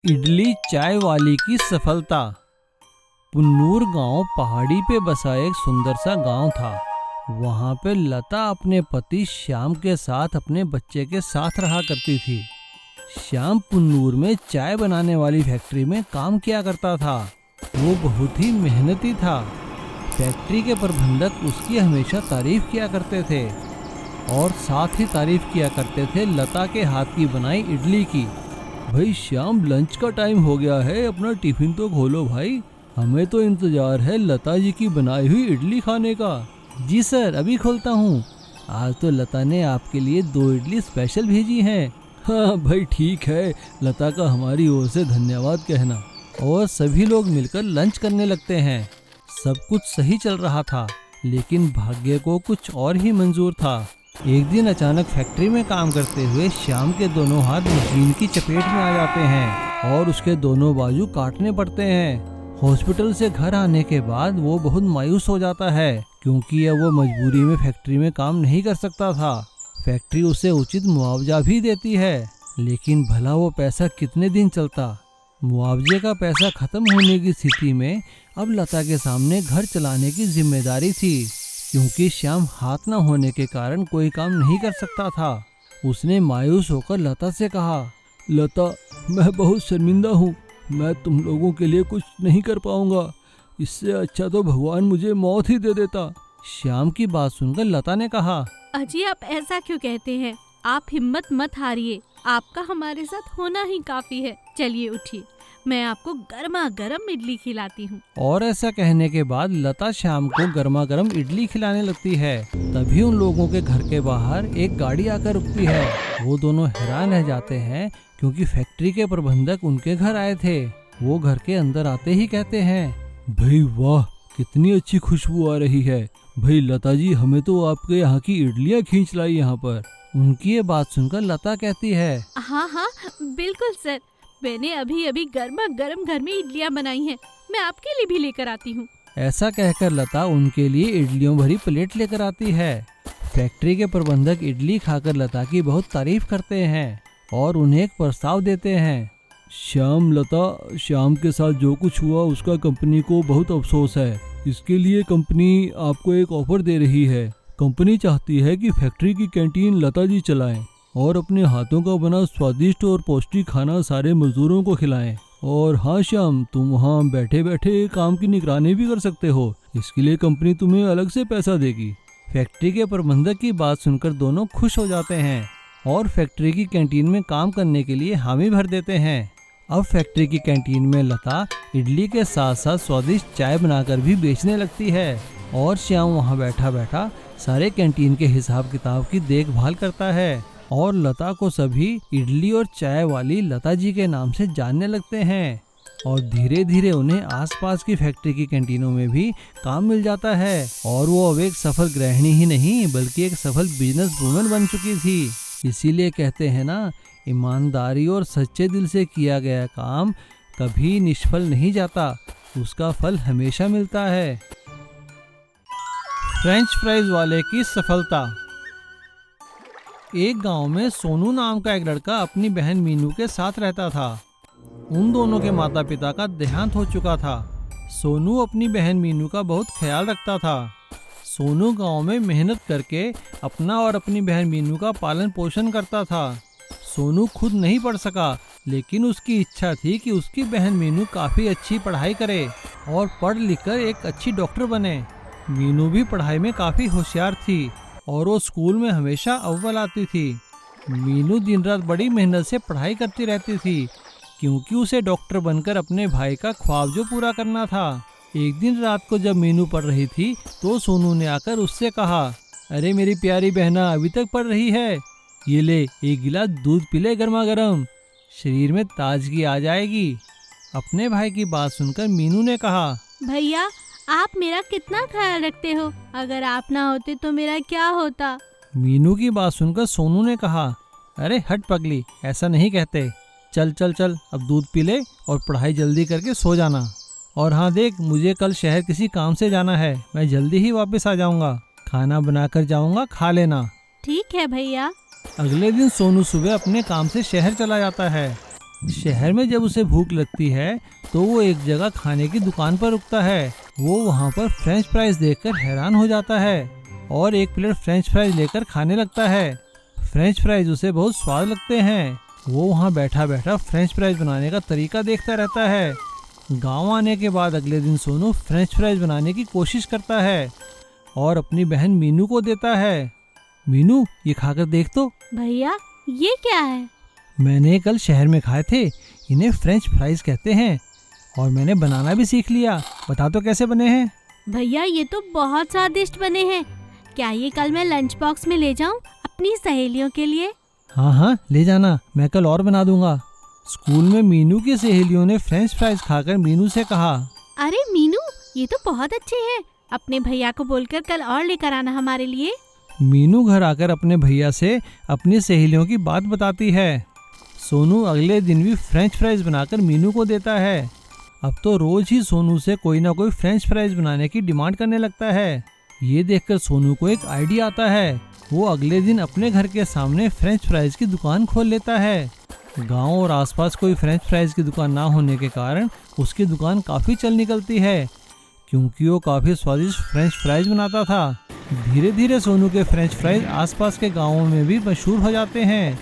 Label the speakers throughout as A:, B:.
A: इडली चाय वाली की सफलता। पुन्नूर गांव पहाड़ी पे बसा एक सुंदर सा गांव था। वहां पे लता अपने पति श्याम के साथ अपने बच्चे के साथ रहा करती थी। श्याम पुन्नूर में चाय बनाने वाली फैक्ट्री में काम किया करता था। वो बहुत ही मेहनती था। फैक्ट्री के प्रबंधक उसकी हमेशा तारीफ किया करते थे और साथ ही तारीफ किया करते थे लता के हाथ की बनाई इडली की। भाई श्याम, लंच का टाइम हो गया है, अपना टिफिन तो खोलो भाई, हमें तो इंतजार है लता जी की बनाई हुई इडली खाने का। जी सर, अभी खोलता हूँ। आज तो लता ने आपके लिए 2 इडली स्पेशल भेजी हैं। हाँ भाई ठीक है, लता का हमारी ओर से धन्यवाद कहना। और सभी लोग मिलकर लंच करने लगते हैं। सब कुछ सही चल रहा था, लेकिन भाग्य को कुछ और ही मंजूर था। एक दिन अचानक फैक्ट्री में काम करते हुए श्याम के दोनों हाथ मशीन की चपेट में आ जाते हैं और उसके दोनों बाजू काटने पड़ते हैं। हॉस्पिटल से घर आने के बाद वो बहुत मायूस हो जाता है, क्योंकि अब वो मजबूरी में फैक्ट्री में काम नहीं कर सकता था। फैक्ट्री उसे उचित मुआवजा भी देती है, लेकिन भला वो पैसा कितने दिन चलता। मुआवजे का पैसा खत्म होने की स्थिति में अब लता के सामने घर चलाने की जिम्मेदारी थी, क्योंकि श्याम हाथ न होने के कारण कोई काम नहीं कर सकता था। उसने मायूस होकर लता से कहा, लता, मैं बहुत शर्मिंदा हूँ, मैं तुम लोगों के लिए कुछ नहीं कर पाऊंगा, इससे अच्छा तो भगवान मुझे मौत ही दे देता। श्याम की बात सुनकर लता ने कहा,
B: अजी आप ऐसा क्यों कहते हैं? आप हिम्मत मत हारिए, आपका हमारे साथ होना ही काफी है। चलिए उठिए, मैं आपको गर्मा गर्म इडली खिलाती हूँ।
A: और ऐसा कहने के बाद लता श्याम को गर्मा गर्म इडली खिलाने लगती है। तभी उन लोगों के घर के बाहर एक गाड़ी आकर रुकती है। वो दोनों हैरान रह जाते हैं, क्योंकि फैक्ट्री के प्रबंधक उनके घर आए थे। वो घर के अंदर आते ही कहते हैं, भाई वाह, कितनी अच्छी खुशबू आ रही है। भाई लता जी, हमें तो आपके यहाँ की इडलियाँ खींच लाई यहाँ पर। उनकी ये बात सुनकर लता कहती है,
B: हाँ हाँ बिल्कुल सर, मैंने अभी अभी गर्मा गर्म घर में इडलियाँ बनाई हैं, मैं आपके लिए भी लेकर आती हूँ।
A: ऐसा कहकर लता उनके लिए इडलियों भरी प्लेट लेकर आती है। फैक्ट्री के प्रबंधक इडली खाकर लता की बहुत तारीफ करते हैं और उन्हें एक प्रस्ताव देते हैं। श्याम, लता, श्याम के साथ जो कुछ हुआ उसका कंपनी को बहुत अफसोस है। इसके लिए कंपनी आपको एक ऑफर दे रही है। कंपनी चाहती है कि फैक्ट्री की कैंटीन लता जी चलाएं और अपने हाथों का बना स्वादिष्ट और पौष्टिक खाना सारे मजदूरों को खिलाएं। और हाँ श्याम, तुम वहाँ बैठे बैठे काम की निगरानी भी कर सकते हो। इसके लिए कंपनी तुम्हें अलग से पैसा देगी। फैक्ट्री के प्रबंधक की बात सुनकर दोनों खुश हो जाते हैं और फैक्ट्री की कैंटीन में काम करने के लिए हामी भर देते हैं। अब फैक्ट्री की कैंटीन में लता इडली के साथ साथ स्वादिष्ट चाय बनाकर भी बेचने लगती है और श्याम वहाँ बैठा बैठा सारे कैंटीन के हिसाब किताब की देखभाल करता है। और लता को सभी इडली और चाय वाली लता जी के नाम से जानने लगते हैं और धीरे धीरे उन्हें आसपास की फैक्ट्री की कैंटीनों में भी काम मिल जाता है। और वो अब एक सफल गृहिणी ही नहीं, बल्कि एक सफल बिजनेस वुमन बन चुकी थी। इसीलिए कहते हैं ना, ईमानदारी और सच्चे दिल से किया गया काम कभी निष्फल नहीं जाता, उसका फल हमेशा मिलता है। फ्रेंच फ्राइज वाले की सफलता। एक गांव में सोनू नाम का एक लड़का अपनी बहन मीनू के साथ रहता था। उन दोनों के माता पिता का देहांत हो चुका था। सोनू अपनी बहन मीनू का बहुत ख्याल रखता था। सोनू गांव में मेहनत करके अपना और अपनी बहन मीनू का पालन पोषण करता था। सोनू खुद नहीं पढ़ सका, लेकिन उसकी इच्छा थी कि उसकी बहन मीनू काफ़ी अच्छी पढ़ाई करे और पढ़ लिख कर एक अच्छी डॉक्टर बने। मीनू भी पढ़ाई में काफ़ी होशियार थी और वो स्कूल में हमेशा अव्वल आती थी। मीनू दिन रात बड़ी मेहनत से पढ़ाई करती रहती थी, क्योंकि उसे डॉक्टर बनकर अपने भाई का ख्वाब जो पूरा करना था। एक दिन रात को जब मीनू पढ़ रही थी तो सोनू ने आकर उससे कहा, अरे मेरी प्यारी बहना, अभी तक पढ़ रही है, ये ले एक गिलास दूध पी ले गर्मा गर्म, शरीर में ताजगी आ जाएगी। अपने भाई की बात सुनकर मीनू ने कहा,
B: भैया आप मेरा कितना ख्याल रखते हो, अगर आप ना होते तो मेरा क्या होता।
A: मीनू की बात सुनकर सोनू ने कहा, अरे हट पगली, ऐसा नहीं कहते, चल चल चल अब दूध पी ले और पढ़ाई जल्दी करके सो जाना। और हाँ देख, मुझे कल शहर किसी काम से जाना है, मैं जल्दी ही वापस आ जाऊंगा, खाना बनाकर जाऊंगा, खा लेना।
B: ठीक है भैया।
A: अगले दिन सोनू सुबह अपने काम से शहर चला जाता है। शहर में जब उसे भूख लगती है तो वो एक जगह खाने की दुकान पर रुकता है। वो वहाँ पर फ्रेंच फ्राइज देखकर हैरान हो जाता है और एक प्लेट फ्रेंच फ्राइज लेकर खाने लगता है। फ्रेंच फ्राइज उसे बहुत स्वाद लगते हैं। वो वहाँ बैठा बैठा फ्रेंच फ्राइज बनाने का तरीका देखता रहता है। गांव आने के बाद अगले दिन सोनू फ्रेंच फ्राइज बनाने की कोशिश करता है और अपनी बहन मीनू को देता है। मीनू, ये खाकर देख तो।
B: भैया ये क्या है?
A: मैंने कल शहर में खाए थे। इन्हें फ्रेंच फ्राइज कहते हैं और मैंने बनाना भी सीख लिया। बता तो कैसे बने हैं?
B: भैया ये तो बहुत स्वादिष्ट बने हैं। क्या ये कल मैं लंच बॉक्स में ले जाऊं अपनी सहेलियों के लिए?
A: हाँ हाँ, ले जाना, मैं कल और बना दूंगा। स्कूल में मीनू की सहेलियों ने फ्रेंच फ्राइज खाकर मीनू से कहा,
B: अरे मीनू, ये तो बहुत अच्छे हैं। अपने भैया को बोलकर कल और लेकर आना हमारे लिए।
A: मीनू घर आकर अपने भैया से अपनी सहेलियों की बात बताती है। सोनू अगले दिन भी फ्रेंच फ्राइज बनाकर मीनू को देता है। अब तो रोज ही सोनू से कोई ना कोई फ्रेंच फ्राइज बनाने की डिमांड करने लगता है। ये देखकर सोनू को एक आइडिया आता है। वो अगले दिन अपने घर के सामने फ्रेंच फ्राइज की दुकान खोल लेता है। गांव और आसपास कोई फ्रेंच फ्राइज की दुकान ना होने के कारण उसकी दुकान काफ़ी चल निकलती है, क्योंकि वो काफ़ी स्वादिष्ट फ्रेंच फ्राइज बनाता था। धीरे धीरे सोनू के फ्रेंच फ्राइज आसपास के गांवों में भी मशहूर हो जाते हैं।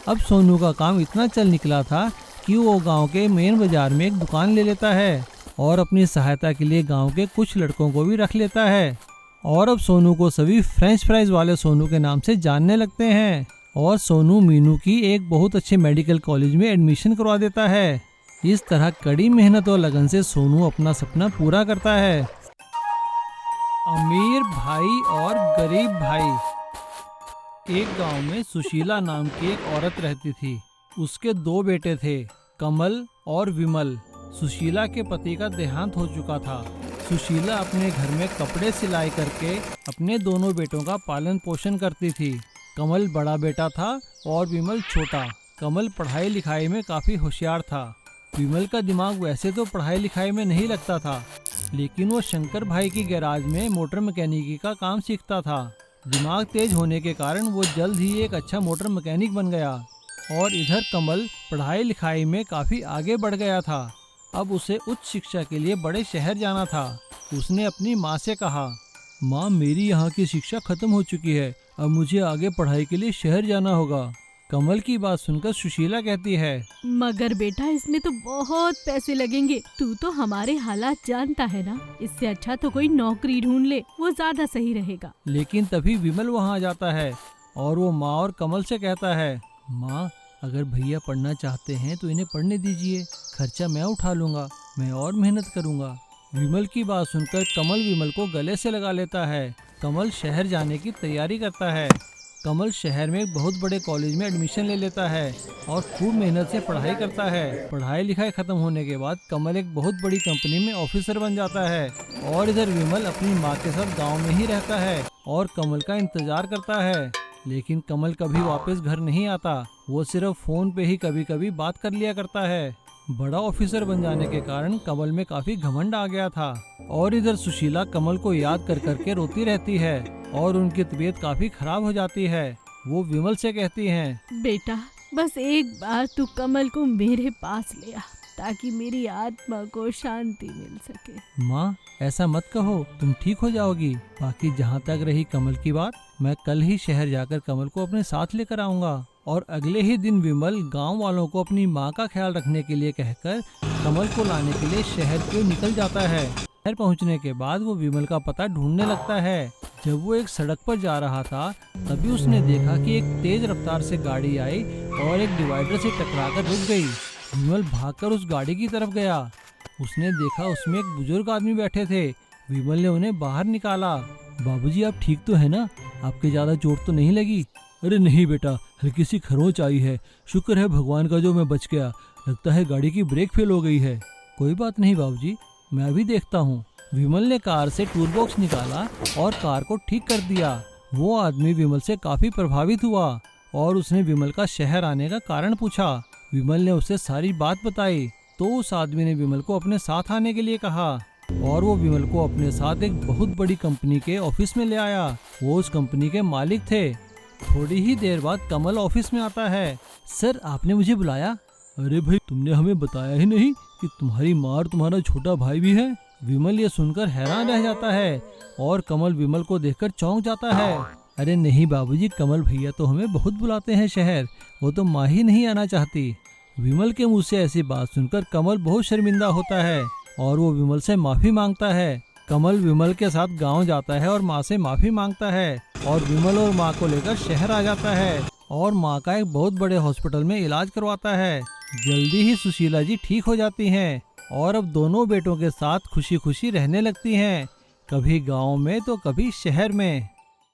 A: अब सोनू का काम इतना चल निकला था कि वो गांव के मेन बाजार में एक दुकान ले लेता है और अपनी सहायता के लिए गांव के कुछ लड़कों को भी रख लेता है। और अब सोनू को सभी फ्रेंच फ्राइज वाले सोनू के नाम से जानने लगते हैं और सोनू मीनू की एक बहुत अच्छे मेडिकल कॉलेज में एडमिशन करवा देता है। इस तरह कड़ी मेहनत और लगन से सोनू अपना सपना पूरा करता है। अमीर भाई और गरीब भाई। एक गांव में सुशीला नाम की एक औरत रहती थी। उसके 2 बेटे थे, कमल और विमल। सुशीला के पति का देहांत हो चुका था। सुशीला अपने घर में कपड़े सिलाई करके अपने दोनों बेटों का पालन पोषण करती थी। कमल बड़ा बेटा था और विमल छोटा। कमल पढ़ाई लिखाई में काफ़ी होशियार था। विमल का दिमाग वैसे तो पढ़ाई लिखाई में नहीं लगता था, लेकिन वो शंकर भाई की गैराज में मोटर मैकेनिकी का काम सीखता था। दिमाग तेज होने के कारण वो जल्द ही एक अच्छा मोटर मैकेनिक बन गया। और इधर कमल पढ़ाई लिखाई में काफ़ी आगे बढ़ गया था। अब उसे उच्च शिक्षा के लिए बड़े शहर जाना था। उसने अपनी माँ से कहा, माँ, मेरी यहाँ की शिक्षा खत्म हो चुकी है, अब मुझे आगे पढ़ाई के लिए शहर जाना होगा। कमल की बात सुनकर सुशीला कहती है,
B: मगर बेटा इसमें तो बहुत पैसे लगेंगे। तू तो हमारे हालात जानता है ना, इससे अच्छा तो कोई नौकरी ढूंढ ले, वो ज्यादा सही रहेगा।
A: लेकिन तभी विमल वहाँ आ जाता है और वो माँ और कमल से कहता है, माँ, अगर भैया पढ़ना चाहते हैं तो इन्हें पढ़ने दीजिए, खर्चा मैं उठा लूंगा, मैं और मेहनत करूंगा। विमल की बात सुनकर कमल विमल को गले से लगा लेता है। कमल शहर जाने की तैयारी करता है। कमल शहर में एक बहुत बड़े कॉलेज में एडमिशन ले लेता है और खूब मेहनत से पढ़ाई करता है। पढ़ाई लिखाई खत्म होने के बाद कमल एक बहुत बड़ी कंपनी में ऑफिसर बन जाता है। और इधर विमल अपनी माँ के साथ गांव में ही रहता है और कमल का इंतजार करता है। लेकिन कमल कभी वापस घर नहीं आता। वो सिर्फ फोन पे ही कभी कभी बात कर लिया करता है। बड़ा ऑफिसर बन जाने के कारण कमल में काफी घमंड आ गया था। और इधर सुशीला कमल को याद कर करके रोती रहती है और उनकी तबीयत काफी खराब हो जाती है। वो विमल से कहती हैं,
B: बेटा बस एक बार तू कमल को मेरे पास ले आ, ताकि मेरी आत्मा को शांति मिल सके।
A: माँ, ऐसा मत कहो, तुम ठीक हो जाओगी। बाकी जहाँ तक रही कमल की बात, मैं कल ही शहर जाकर कमल को अपने साथ लेकर आऊंगा। और अगले ही दिन विमल गांव वालों को अपनी माँ का ख्याल रखने के लिए कहकर कमल को लाने के लिए शहर को निकल जाता है। शहर पहुंचने के बाद वो विमल का पता ढूंढने लगता है। जब वो एक सड़क पर जा रहा था, तभी उसने देखा कि एक तेज रफ्तार से गाड़ी आई और एक डिवाइडर से टकराकर रुक गई। विमल भागकर उस गाड़ी की तरफ गया। उसने देखा उसमें एक बुजुर्ग आदमी बैठे थे। विमल ने उन्हें बाहर निकाला। बाबूजी, आप ठीक तो है ना? आपके ज्यादा चोट तो नहीं लगी? अरे नहीं बेटा, हल्की सी खरोंच आई है। शुक्र है भगवान का जो मैं बच गया। लगता है गाड़ी की ब्रेक फेल हो गई है। कोई बात नहीं बाबूजी, मैं अभी देखता हूँ। विमल ने कार से टूल बॉक्स निकाला और कार को ठीक कर दिया। वो आदमी विमल से काफी प्रभावित हुआ और उसने विमल का शहर आने का कारण पूछा। विमल ने उसे सारी बात बताई तो उस आदमी ने विमल को अपने साथ आने के लिए कहा और वो विमल को अपने साथ एक बहुत बड़ी कंपनी के ऑफिस में ले आया। वो उस कंपनी के मालिक थे। थोड़ी ही देर बाद कमल ऑफिस में आता है। सर, आपने मुझे बुलाया? अरे भाई, तुमने हमें बताया ही नहीं कि तुम्हारी माँ और तुम्हारा छोटा भाई भी है। विमल ये सुनकर हैरान रह जाता है और कमल विमल को देखकर चौंक जाता है। अरे नहीं बाबूजी, कमल भैया तो हमें बहुत बुलाते हैं शहर, वो तो माँ ही नहीं आना चाहती। विमल के मुंह से ऐसी बात सुनकर कमल बहुत शर्मिंदा होता है और वो विमल से माफी मांगता है। कमल विमल के साथ गांव जाता है और माँ से माफी मांगता है और विमल और माँ को लेकर शहर आ जाता है और माँ का एक बहुत बड़े हॉस्पिटल में इलाज करवाता है। जल्दी ही सुशीला जी ठीक हो जाती हैं और अब दोनों बेटों के साथ खुशी खुशी रहने लगती हैं, कभी गांव में तो कभी शहर में।